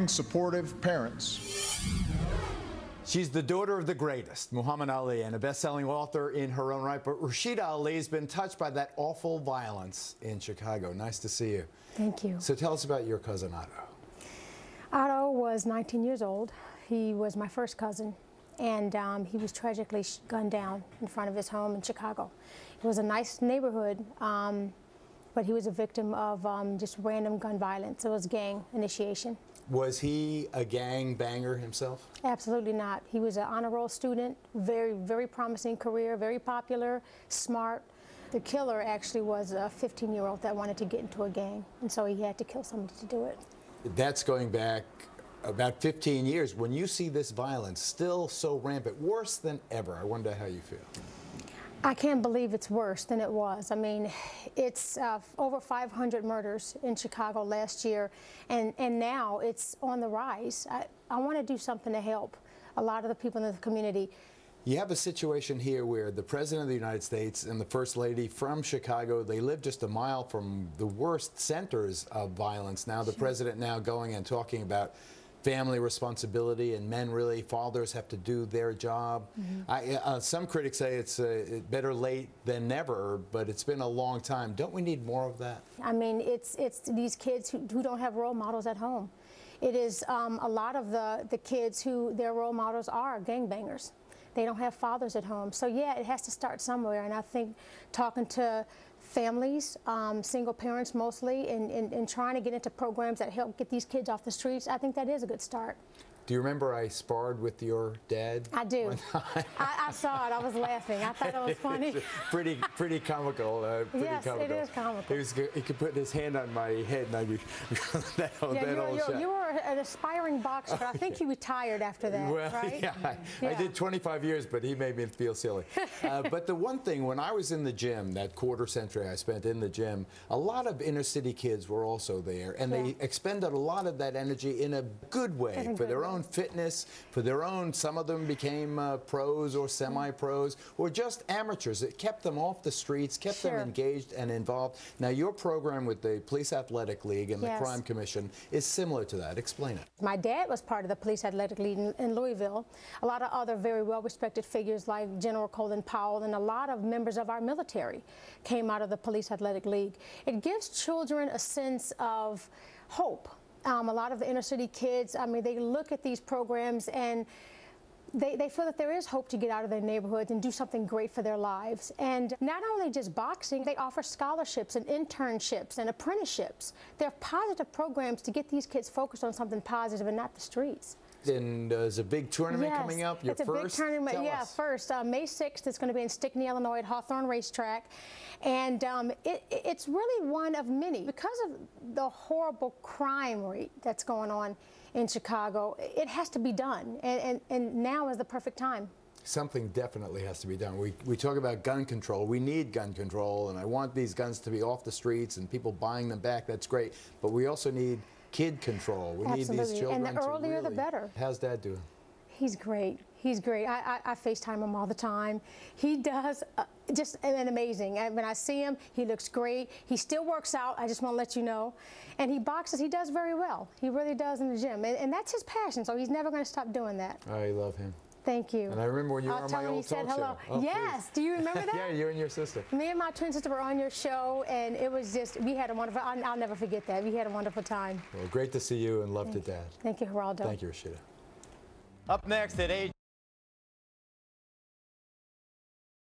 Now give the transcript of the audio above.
Supportive parents. She's the daughter of the greatest, Muhammad Ali, and a best-selling author in her own right. But Rasheda Ali's been touched by that awful violence in Chicago. Nice to see you. Thank you. So tell us about your cousin Otto. Otto was 19 years old. He was my first cousin, and he was tragically gunned down in front of his home in Chicago. It was a nice neighborhood, but he was a victim of just random gun violence. It was gang initiation. Was he a gang banger himself? Absolutely not. He was an honor roll student, very promising career, very popular, smart. The killer actually was a 15-year-old that wanted to get into a gang, and so he had to kill somebody to do it. That's going back about 15 years. When you see this violence still so rampant, worse than ever, I wonder how you feel. I can't believe it's worse than it was. I mean, it's over 500 murders in Chicago last year, and now it's on the rise. I want to do something to help a lot of the people in the community. You have a situation here where the President of the United States and the First Lady from Chicago, they live just a mile from the worst centers of violence. Now the President now going and talking about family responsibility, and men really, fathers have to do their job. Some critics say it's better late than never, but it's been a long time. Don't we need more of that? I mean, it's these kids who don't have role models at home. It is a lot of the kids who their role models are gangbangers. They don't have fathers at home. So yeah, it has to start somewhere, and I think talking to families, single parents mostly, and trying to get into programs that help get these kids off the streets, I think that is a good start. Do you remember I sparred with your dad? I do. I saw it. I was laughing. I thought it was funny. pretty comical. Yes, comical. It is comical. He could put his hand on my head, and I'd be that old shot. You were an aspiring boxer, but I think you retired after that, well, right? Yeah, I did 25 years, but he made me feel silly. But the one thing, when I was in the gym, that quarter century I spent in the gym, a lot of inner city kids were also there, and they expended a lot of that energy in a good way for their own fitness, for their own, some of them became pros or semi-pros, or just amateurs. It kept them off the streets, kept them engaged and involved. Now your program with the Police Athletic League and the Crime Commission is similar to that. Explain it. My dad was part of the Police Athletic League in Louisville. A lot of other very well-respected figures like General Colin Powell and a lot of members of our military came out of the Police Athletic League. It gives children a sense of hope. A lot of the inner city kids, I mean, they look at these programs and they feel that there is hope to get out of their neighborhoods and do something great for their lives. And not only just boxing, they offer scholarships and internships and apprenticeships. They're positive programs to get these kids focused on something positive and not the streets. And there's a big tournament coming up. It's a big tournament. First, May 6th, it's going to be in Stickney, Illinois at Hawthorne Racetrack. And it's really one of many. Because of the horrible crime rate that's going on in Chicago, it has to be done. And now is the perfect time. Something definitely has to be done. We talk about gun control. We need gun control, and I want these guns to be off the streets and people buying them back. That's great. But we also need kid control. We need these children and the earlier the better. How's Dad doing? He's great. He's great. I FaceTime him all the time. He does just an amazing. When I see him, he looks great. He still works out. I just want to let you know. And he boxes. He does very well. He really does in the gym. And that's his passion, so he's never going to stop doing that. I love him. Thank you. And I remember when you were on my old talk show. Oh, yes. Please. Do you remember that? Yeah, you and your sister. Me and my twin sister were on your show, and it was just, we had a wonderful, I'll never forget that. We had a wonderful time. Well, great to see you, and love to Dad. Thank you, Geraldo. Thank you, Rasheda. Up next at age